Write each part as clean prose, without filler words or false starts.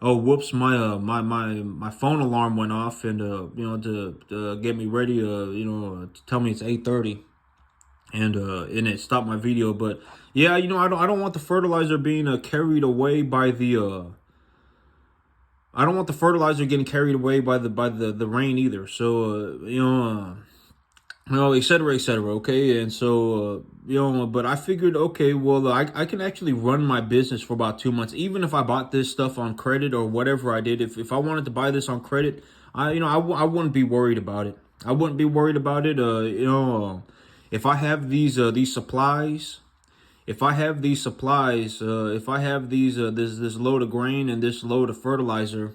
Oh, whoops! My phone alarm went off, and to get me ready, to tell me it's 8:30, and it stopped my video. But yeah, I don't want the fertilizer being carried away by the. I don't want the fertilizer getting carried away by the rain either. So et cetera, et cetera. Okay, and so but I figured, okay, well, I can actually run my business for about 2 months, even if I bought this stuff on credit or whatever I did. If I wanted to buy this on credit, I wouldn't be worried about it. I wouldn't be worried about it. If I have these supplies. If I have these supplies, if I have this load of grain and this load of fertilizer,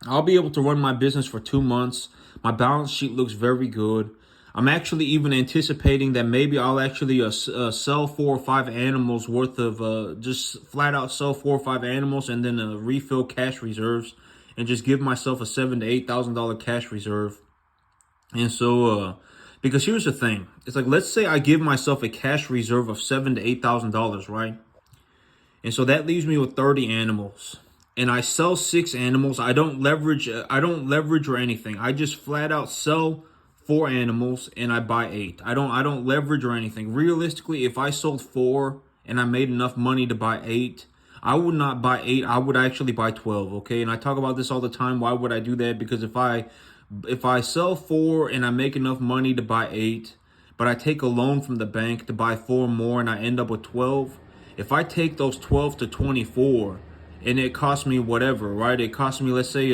I'll be able to run my business for 2 months. My balance sheet looks very good. I'm actually even anticipating that maybe I'll actually sell 4 or 5 animals worth of just flat out sell 4 or 5 animals, and then refill cash reserves, and just give myself a $7,000 to $8,000 cash reserve. And so, because here's the thing, it's like, let's say I give myself a cash reserve of $7,000 to $8,000, right? And so that leaves me with 30 animals. And I sell 6 animals. I don't leverage. I don't leverage or anything. I just flat out sell 4 animals and I buy 8. I don't leverage or anything. Realistically, if I sold 4 and I made enough money to buy 8, I would not buy 8. I would actually buy 12. Okay, and I talk about this all the time. Why would I do that? Because if I sell 4 and I make enough money to buy 8, but I take a loan from the bank to buy 4 more and I end up with 12. If I take those 12 to 24 and it costs me whatever, right? It costs me, let's say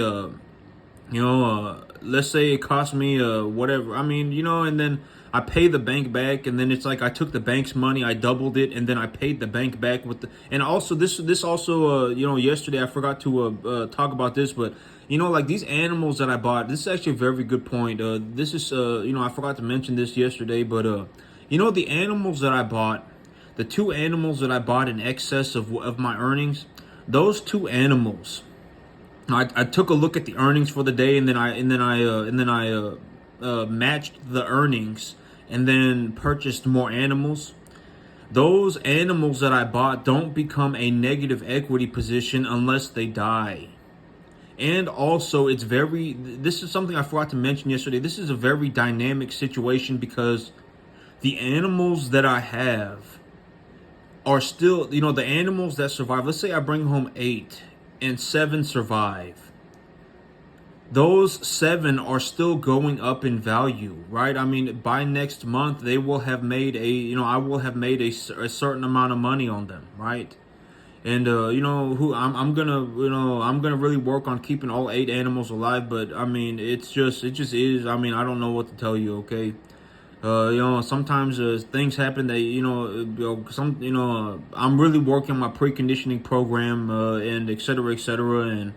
it cost me whatever. I mean, and then I pay the bank back, and then it's like I took the bank's money, I doubled it, and then I paid the bank back with the. And also this also yesterday I forgot to talk about this, but like these animals that I bought. This is actually a very good point. This is I forgot to mention this yesterday, but the animals that I bought, the 2 animals that I bought in excess of my earnings, those 2 animals. I took a look at the earnings for the day, and then I matched the earnings, and then purchased more animals. Those animals that I bought don't become a negative equity position unless they die. And also, this is something I forgot to mention yesterday. This is a very dynamic situation because the animals that I have are still, the animals that survive. Let's say I bring home 8 and 7 survive. Those 7 are still going up in value, right? I mean, by next month, they will have made I will have made a certain amount of money on them, right? And who I'm gonna really work on keeping all 8 animals alive. But I mean, it just is. I mean, I don't know what to tell you. Okay, sometimes things happen that I'm really working on my preconditioning program, and et cetera, et cetera. And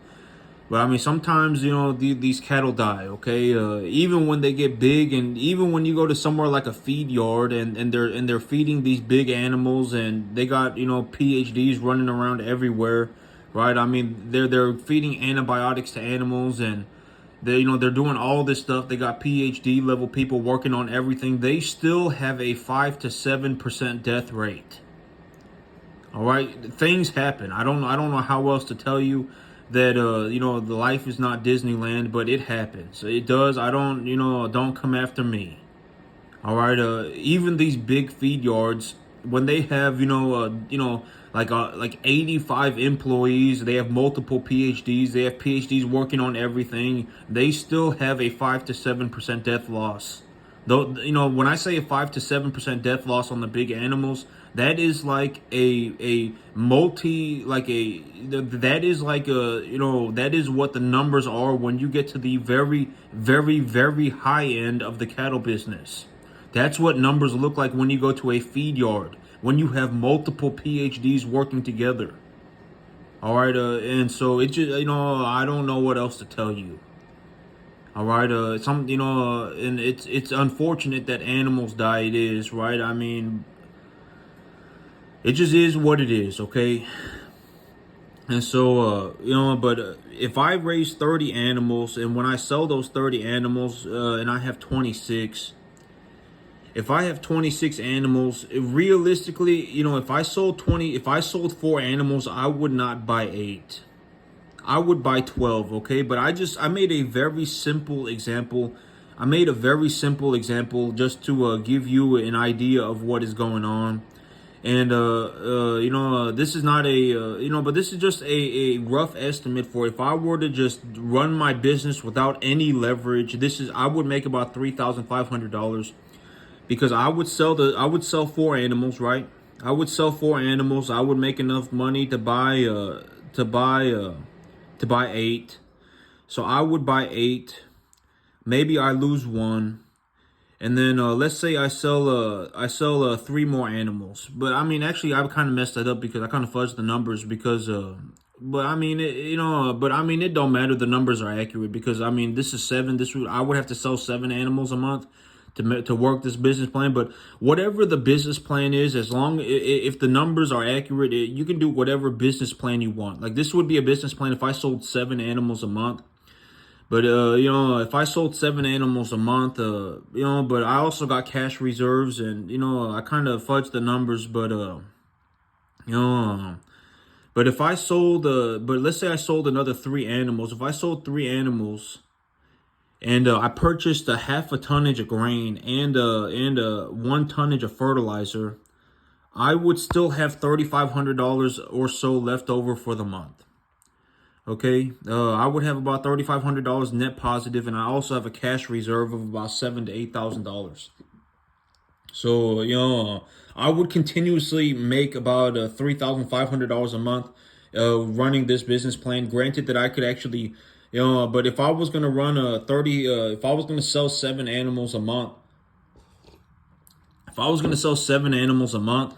but I mean, sometimes these cattle die. Okay, even when they get big, and even when you go to somewhere like a feed yard, and they're feeding these big animals, and they got PhDs running around everywhere, right? I mean, they're feeding antibiotics to animals, and they're doing all this stuff. They got PhD level people working on everything. They still have a 5 to 7% death rate. All right, things happen. I don't know how else to tell you that the life is not Disneyland, but it happens. It does. I don't come after me. All right. Even these big feed yards, when they have like 85 employees, they have multiple PhDs. They have PhDs working on everything. They still have a 5 to 7% death loss. Though when I say a 5 to 7% death loss on the big animals, that is like a multi like a that is like a that is what the numbers are when you get to the very very very high end of the cattle business. That's what numbers look like when you go to a feed yard, when you have multiple PhDs working together. All right, and so it just I don't know what else to tell you. All right, and it's unfortunate that animals die. It is, right. I mean, it just is what it is. Okay, and so but if I raise 30 animals, and when I sell those 30 animals, and I have 26. If I have 26 animals, realistically, if I sold 4 animals, I would not buy 8. I would buy 12, okay? But I made a very simple example. I made a very simple example just to give you an idea of what is going on. And this is not a but this is just a rough estimate for if I were to just run my business without any leverage. I would make about $3,500 because I would sell 4 animals, right? I would sell 4 animals. I would make enough money to buy 8. So I would buy 8. Maybe I lose 1. And then let's say I sell 3 more animals. But I mean, actually, I kind of messed that up because I kind of fudged the numbers because but I mean, it don't matter. The numbers are accurate because I mean, this is 7. I would have to sell 7 animals a month to work this business plan. But whatever the business plan is, as long if the numbers are accurate, you can do whatever business plan you want. Like this would be a business plan if I sold 7 animals a month. But if I sold 7 animals a month, but I also got cash reserves, and I kind of fudged the numbers, but but if I sold, but let's say I sold another 3 animals. If I sold 3 animals, and I purchased a half a tonnage of grain and 1 tonnage of fertilizer, I would still have $3,500 or so left over for the month. Okay, I would have about $3,500 net positive, and I also have a cash reserve of about $7,000 to $8,000. So I would continuously make about $3,500 a month running this business plan. Granted that I could actually, but if I was gonna run if I was gonna sell 7 animals a month, if I was gonna sell 7 animals a month.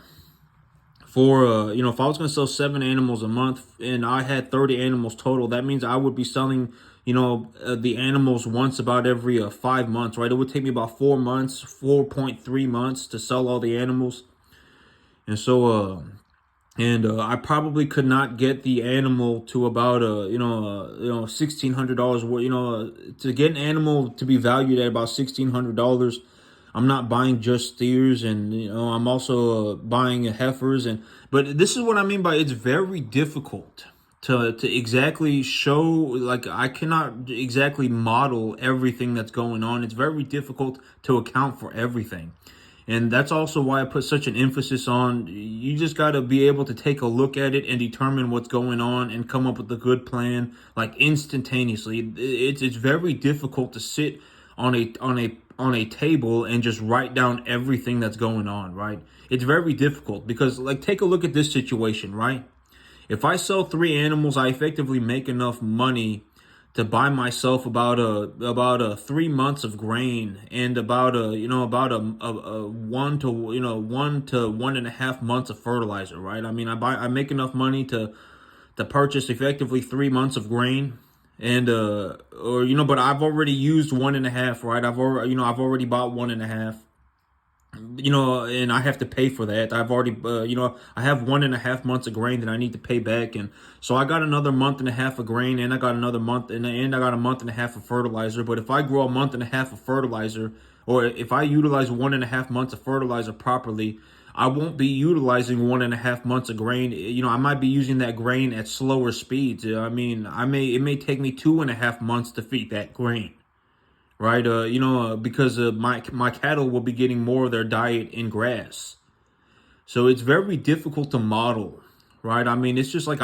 If I was going to sell 7 animals a month and I had 30 animals total, that means I would be selling, the animals once about every 5 months, right? It would take me about 4 months, 4.3 months to sell all the animals. And so, I probably could not get the animal to about, $1,600. To get an animal to be valued at about $1,600. I'm not buying just steers, and I'm also buying heifers, but this is what I mean by it's very difficult to exactly show. Like I cannot exactly model everything that's going on. It's very difficult to account for everything, and that's also why I put such an emphasis on you just got to be able to take a look at it and determine what's going on and come up with a good plan like instantaneously. It's very difficult to sit on a table and just write down everything that's going on, right? It's very difficult because like take a look at this situation, right? If I sell 3 animals, I effectively make enough money to buy myself about 3 months of grain and about a 1 to 1.5 months of fertilizer, right? I mean, I make enough money to purchase effectively 3 months of grain. And but I've already used 1.5, right? I've already bought 1.5, and I have to pay for that. I've already, I have 1.5 months of grain that I need to pay back, and so I got another month and a half of grain, and I got another month, and I got a month and a half of fertilizer. But if I grow a month and a half of fertilizer, or if I utilize 1.5 months of fertilizer properly, I won't be utilizing 1.5 months of grain. I might be using that grain at slower speeds. I mean, it may take me 2.5 months to feed that grain, right? Because my cattle will be getting more of their diet in grass. So it's very difficult to model, right? I mean, it's just like